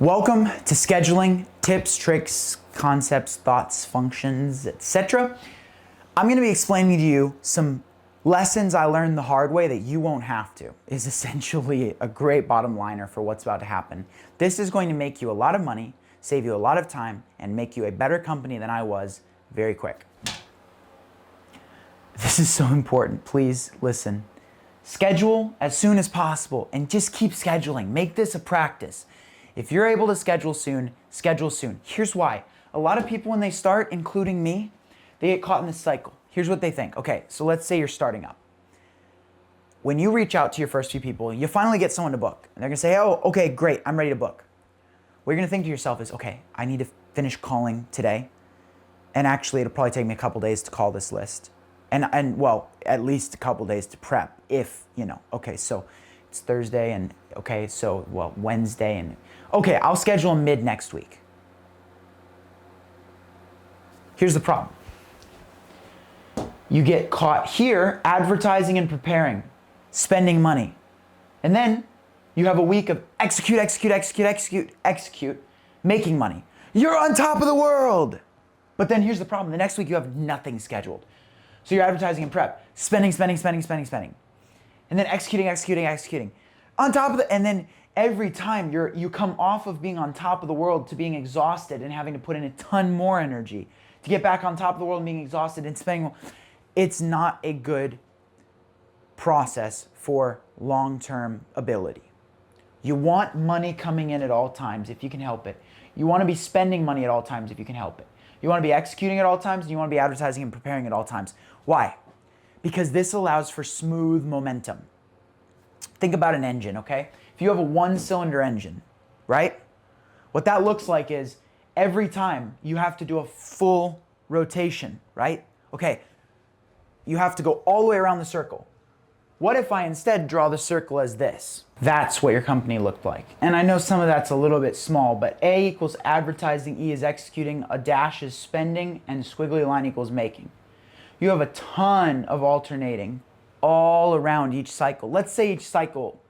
Welcome to scheduling, tips, tricks, concepts, thoughts, functions, etc. I'm going to be explaining to you some lessons I learned the hard way that you won't have to, is essentially a great bottom liner for what's about to happen. This is going to make you a lot of money, save you a lot of time, and make you a better company than I was very quick. This is so important. Please listen. Schedule as soon as possible and just keep scheduling. Make this a practice. If you're able to schedule soon, schedule soon. Here's why. A lot of people when they start, including me, they get caught in this cycle. Here's what they think. Okay, so let's say you're starting up. When you reach out to your first few people, you finally get someone to book. And they're gonna say, oh, okay, great, I'm ready to book. What you're gonna think to yourself is, okay, I need to finish calling today. And actually, it'll probably take me a couple days to call this list. And well, at least a couple days to prep if, okay, so it's Thursday and okay, so well, Wednesday and okay, I'll schedule mid next week. Here's the problem. You get caught here advertising and preparing, spending money. And then you have a week of execute, making money. You're on top of the world. But then here's the problem. The next week you have nothing scheduled. So you're advertising and prep, spending. And then executing. On top of and then every time you come off of being on top of the world to being exhausted and having to put in a ton more energy to get back on top of the world and being exhausted and spending more. It's not a good process for long-term ability. You want money coming in at all times if you can help it. You want to be spending money at all times if you can help it. You want to be executing at all times and you want to be advertising and preparing at all times. Why? Because this allows for smooth momentum. Think about an engine, okay? If you have a one-cylinder engine, right? What that looks like is every time you have to do a full rotation, right? Okay, you have to go all the way around the circle. What if I instead draw the circle as this? That's what your company looked like. And I know some of that's a little bit small, but A equals advertising, E is executing, a dash is spending, and squiggly line equals making. You have a ton of alternating all around each cycle. Let's say each cycle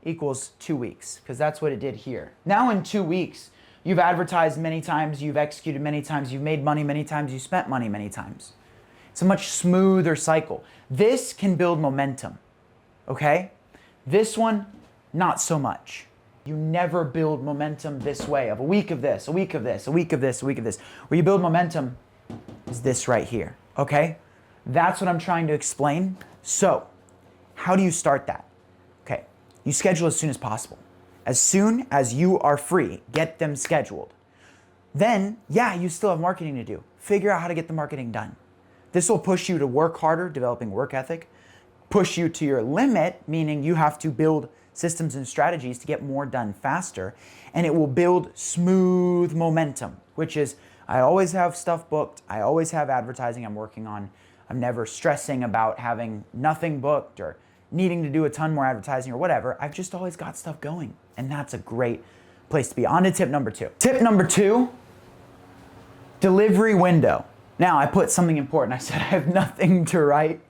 equals 2 weeks, because that's what it did here. Now in 2 weeks, you've advertised many times, you've executed many times, you've made money many times, you spent money many times. It's a much smoother cycle. This can build momentum, okay? This one, not so much. You never build momentum this way, of a week of this, a week of this, a week of this, a week of this. Where you build momentum is this right here, okay? That's what I'm trying to explain. So, how do you start that? Okay, you schedule as soon as possible. As soon as you are free, get them scheduled. Then, yeah, you still have marketing to do. Figure out how to get the marketing done. This will push you to work harder, developing work ethic, push you to your limit, meaning you have to build systems and strategies to get more done faster, and it will build smooth momentum, which is, I always have stuff booked, I always have advertising I'm working on, I'm never stressing about having nothing booked or needing to do a ton more advertising or whatever, I've just always got stuff going, and that's a great place to be. On to tip number 2. Tip number 2, delivery window. Now, I put something important. I said I have nothing to write.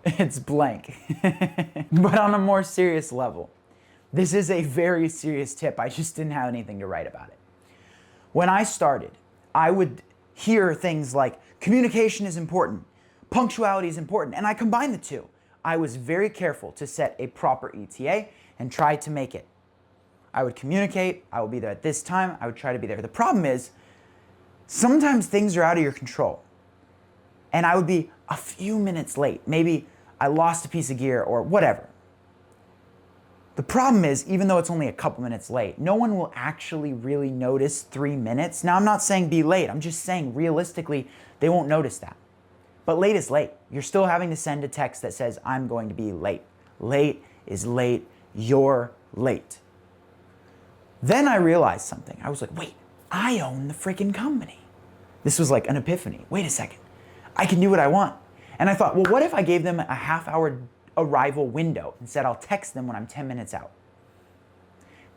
It's blank. But on a more serious level, this is a very serious tip. I just didn't have anything to write about it. When I started, I would hear things like communication is important, punctuality is important, and I combined the two. I was very careful to set a proper ETA and try to make it. I would communicate, I will be there at this time, I would try to be there. The problem is, sometimes things are out of your control. And I would be a few minutes late. Maybe I lost a piece of gear or whatever. The problem is, even though it's only a couple minutes late, no one will actually really notice 3 minutes. Now, I'm not saying be late. I'm just saying realistically, they won't notice that. But late is late. You're still having to send a text that says, I'm going to be late. Late is late. You're late. Then I realized something. I was like, wait, I own the freaking company. This was like an epiphany. Wait a second. I can do what I want. And I thought, well, what if I gave them a half-hour arrival window and said I'll text them when I'm 10 minutes out?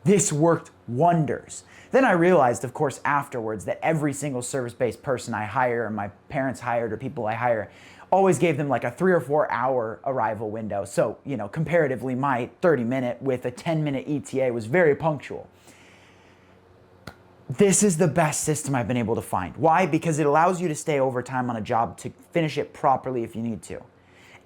This worked wonders. Then I realized, of course, afterwards that every single service-based person I hire, or my parents hired, or people I hire, always gave them like a 3 or 4 hour arrival window. So, comparatively, my 30-minute with a 10-minute ETA was very punctual. This is the best system I've been able to find. Why? Because it allows you to stay overtime on a job to finish it properly if you need to.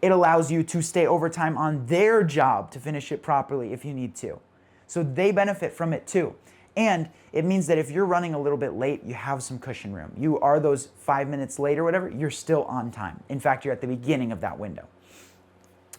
It allows you to stay overtime on their job to finish it properly if you need to. So they benefit from it too. And it means that if you're running a little bit late, you have some cushion room. You are those 5 minutes late or whatever, you're still on time. In fact, you're at the beginning of that window.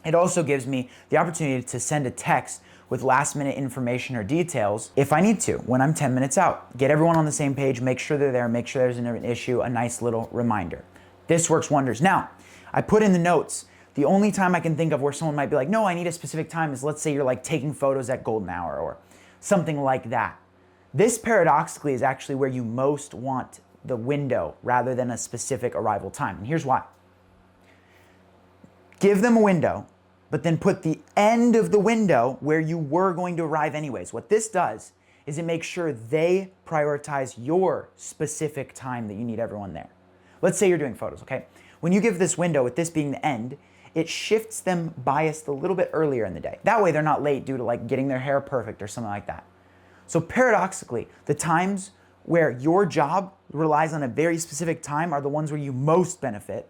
It also gives me the opportunity to send a text with last minute information or details if I need to when I'm 10 minutes out. Get everyone on the same page, make sure they're there, make sure there's an issue, a nice little reminder. This works wonders. Now, I put in the notes, the only time I can think of where someone might be like, no, I need a specific time is, let's say you're like taking photos at golden hour or something like that. This paradoxically is actually where you most want the window rather than a specific arrival time. And here's why. Give them a window, but then put the end of the window where you were going to arrive anyways. What this does is it makes sure they prioritize your specific time that you need everyone there. Let's say you're doing photos, okay? When you give this window, with this being the end, it shifts them biased a little bit earlier in the day. That way they're not late due to like getting their hair perfect or something like that. So paradoxically, the times where your job relies on a very specific time are the ones where you most benefit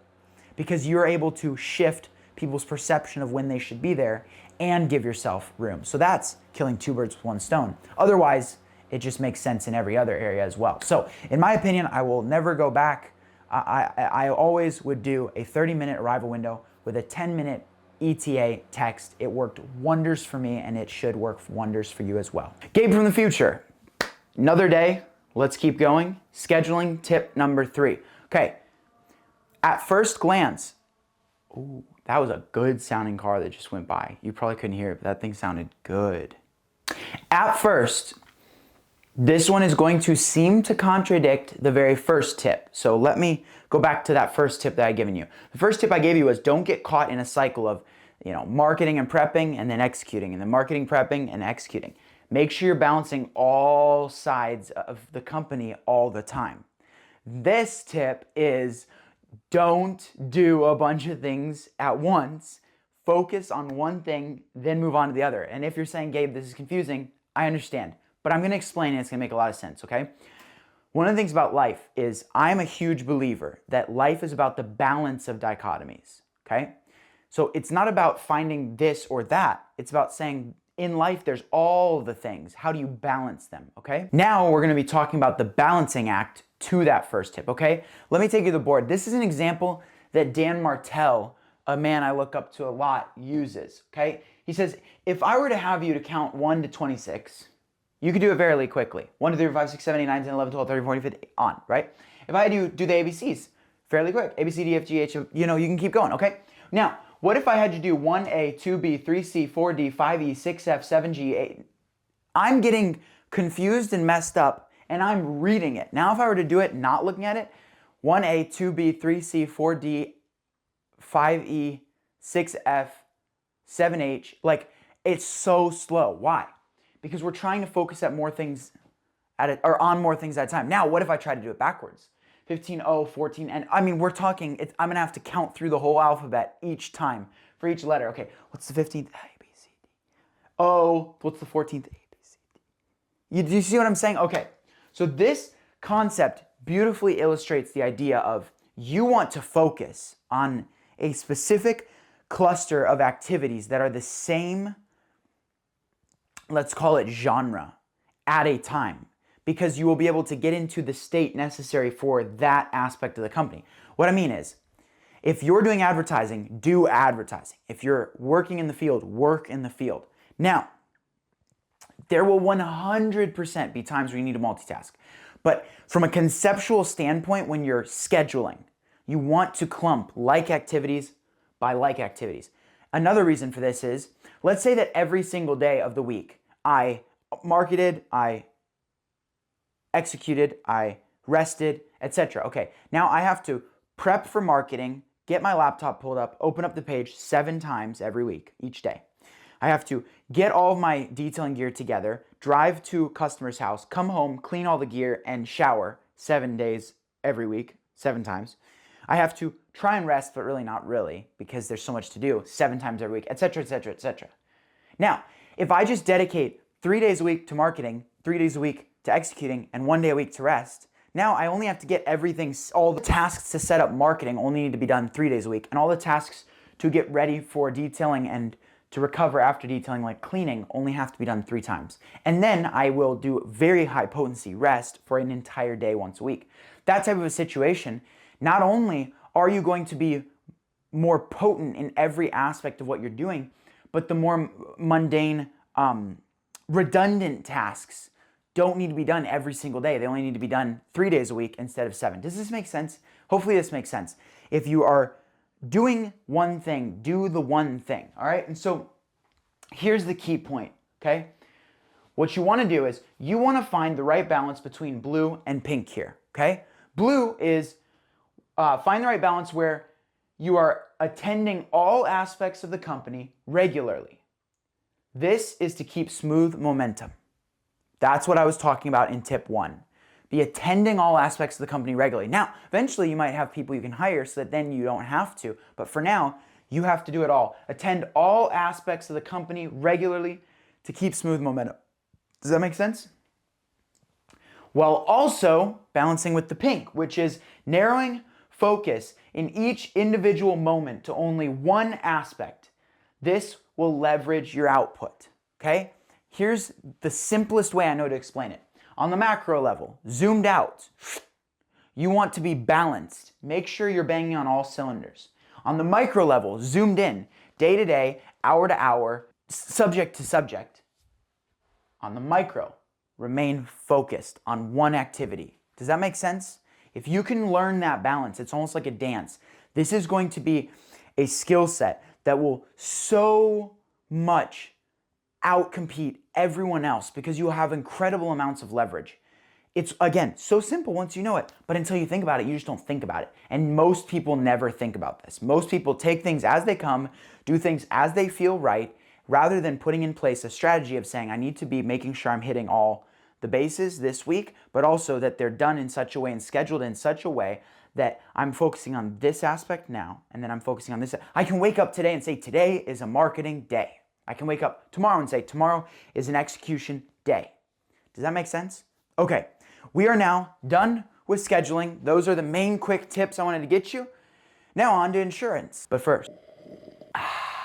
because you're able to shift people's perception of when they should be there and give yourself room. So that's killing two birds with one stone. Otherwise, it just makes sense in every other area as well. So in my opinion, I will never go back. I always would do a 30-minute arrival window with a 10-minute ETA text. It worked wonders for me and it should work wonders for you as well. Gabe from the future. Another day, let's keep going. Scheduling tip number 3. Okay, at first glance, ooh, that was a good sounding car that just went by. You probably couldn't hear it, but that thing sounded good. At first, this one is going to seem to contradict the very first tip. So let me go back to that first tip that I given you. The first tip I gave you was don't get caught in a cycle of, marketing and prepping and then executing, and then marketing, prepping, and executing. Make sure you're balancing all sides of the company all the time. This tip is don't do a bunch of things at once. Focus on one thing, then move on to the other. And if you're saying, Gabe, this is confusing, I understand. But I'm going to explain it. It's going to make a lot of sense, okay? One of the things about life is I'm a huge believer that life is about the balance of dichotomies, okay? So it's not about finding this or that. It's about saying in life, there's all the things. How do you balance them, okay? Now we're going to be talking about the balancing act to that first tip, okay? Let me take you to the board. This is an example that Dan Martell, a man I look up to a lot, uses, okay? He says, if I were to have you to count 1 to 26, you could do it fairly quickly. 1, 2, 3, 4, 5, 6, 7, 8, 9, 10, 11, 12, 13, 14, 15, on, right? If I had you do the ABCs, fairly quick. A, B, C, D, F, G, H, you can keep going, okay? Now, what if I had you do 1A, 2B, 3C, 4D, 5E, 6F, 7G, 8? I'm getting confused and messed up and I'm reading it. Now, if I were to do it not looking at it, 1A, 2B, 3C, 4D, 5E, 6F, 7H, like it's so slow. Why? Because we're trying to focus at more things on more things at a time. Now, what if I try to do it backwards? 15, O, 14, N. I mean, we're talking, I'm gonna have to count through the whole alphabet each time for each letter. Okay, what's the 15th? A, B, C, D. O, what's the 14th? A, B, C, D. Do you see what I'm saying? Okay, so this concept beautifully illustrates the idea of you want to focus on a specific cluster of activities that are the same, let's call it genre, at a time, because you will be able to get into the state necessary for that aspect of the company. What I mean is, if you're doing advertising, do advertising. If you're working in the field, work in the field. Now, there will 100% be times where you need to multitask. But from a conceptual standpoint, when you're scheduling, you want to clump like activities by like activities. Another reason for this is, let's say that every single day of the week, I marketed, I executed, I rested, etc. Okay, now I have to prep for marketing, get my laptop pulled up, open up the page 7 times every week, each day. I have to get all of my detailing gear together, drive to a customer's house, come home, clean all the gear, and shower 7 days every week, 7 times. I have to try and rest, but really not really, because there's so much to do 7 times every week, etc., etc., etc. Now, if I just dedicate 3 days a week to marketing, 3 days a week to executing and 1 day a week to rest, now I only have to get everything, all the tasks to set up marketing only need to be done 3 days a week, and all the tasks to get ready for detailing and to recover after detailing, like cleaning, only have to be done 3 times. And then I will do very high potency rest for an entire day once a week. That type of a situation, not only are you going to be more potent in every aspect of what you're doing, but the more mundane, redundant tasks don't need to be done every single day. They only need to be done 3 days a week instead of 7. Does this make sense? Hopefully this makes sense. If you are doing one thing, do the one thing, all right? And so here's the key point, okay? What you wanna do is you wanna find the right balance between blue and pink here, okay? Blue is find the right balance where you are attending all aspects of the company regularly. This is to keep smooth momentum. That's what I was talking about in tip 1. Be attending all aspects of the company regularly. Now, eventually you might have people you can hire so that then you don't have to. But for now, you have to do it all. Attend all aspects of the company regularly to keep smooth momentum. Does that make sense? While also balancing with the pink, which is narrowing focus in each individual moment to only one aspect. This will leverage your output, okay? Here's the simplest way I know to explain it. On the macro level, zoomed out, you want to be balanced. Make sure you're banging on all cylinders. On the micro level, zoomed in, day to day, hour to hour, subject to subject. On the micro, remain focused on one activity. Does that make sense? If you can learn that balance, it's almost like a dance. This is going to be a skill set that will so much outcompete everyone else because you will have incredible amounts of leverage. It's, again, so simple once you know it, but until you think about it, you just don't think about it. And most people never think about this. Most people take things as they come, do things as they feel right, rather than putting in place a strategy of saying, I need to be making sure I'm hitting all the bases this week, but also that they're done in such a way and scheduled in such a way that I'm focusing on this aspect now, and then I'm focusing on this. I can wake up today and say, today is a marketing day. I can wake up tomorrow and say, tomorrow is an execution day. Does that make sense? Okay, we are now done with scheduling. Those are the main quick tips I wanted to get you. Now on to insurance. But first,